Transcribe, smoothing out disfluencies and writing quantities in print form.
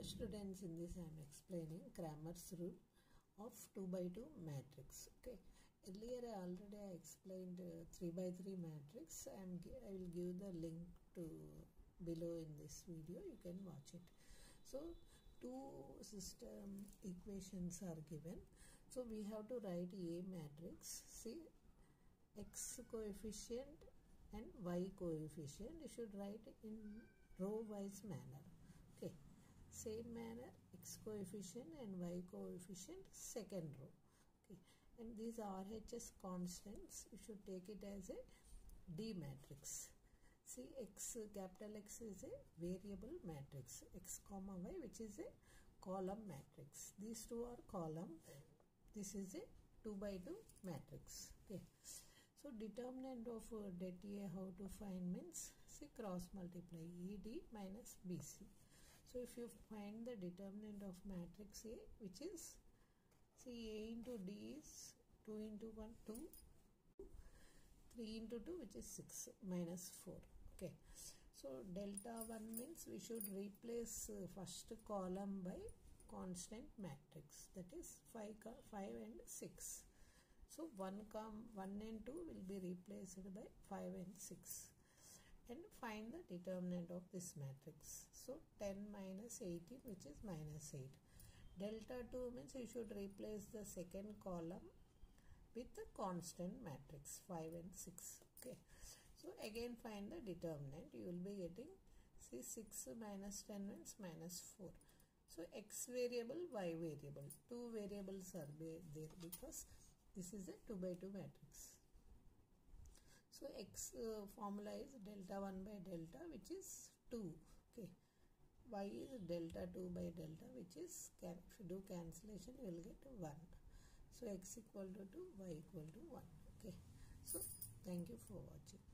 Students, in this I am explaining Cramer's rule of 2 by 2 matrix. Okay, earlier I already explained 3 by 3 matrix. I will give the link to below in this video. You can watch it. So two system equations are given. So we have to write A matrix. See, x coefficient and y coefficient. You should write in row wise manner. Okay. Same manner, x coefficient and y coefficient second row. Okay, and these RHS constants, you should take it as a D matrix. See, capital X is a variable matrix, x comma y, which is a column matrix. These two are column. This is a 2 by 2 matrix. Okay, so determinant of det A how to find means, see, cross multiply ED minus BC. So if you find the determinant of matrix A, which is, see, A into D is 2 into 1, 2, 3 into 2, which is 6, minus 4. Okay. So delta 1 means we should replace first column by constant matrix, that is 5 and 6. So 1 and 2 will be replaced by 5 and 6. And find the determinant of this matrix. So 10 minus 18, which is minus 8. Delta 2 means you should replace the second column with the constant matrix 5 and 6. Okay. So again find the determinant. You will be getting, see, 6 minus 10 means minus 4. So x variable, y variable. Two variables are there because this is a 2 by 2 matrix. So x formula is delta 1 by delta, which is 2. Okay. Y is delta 2 by delta, which is, if you do cancellation, you will get 1. So x equal to 2, y equal to 1. Okay. So thank you for watching.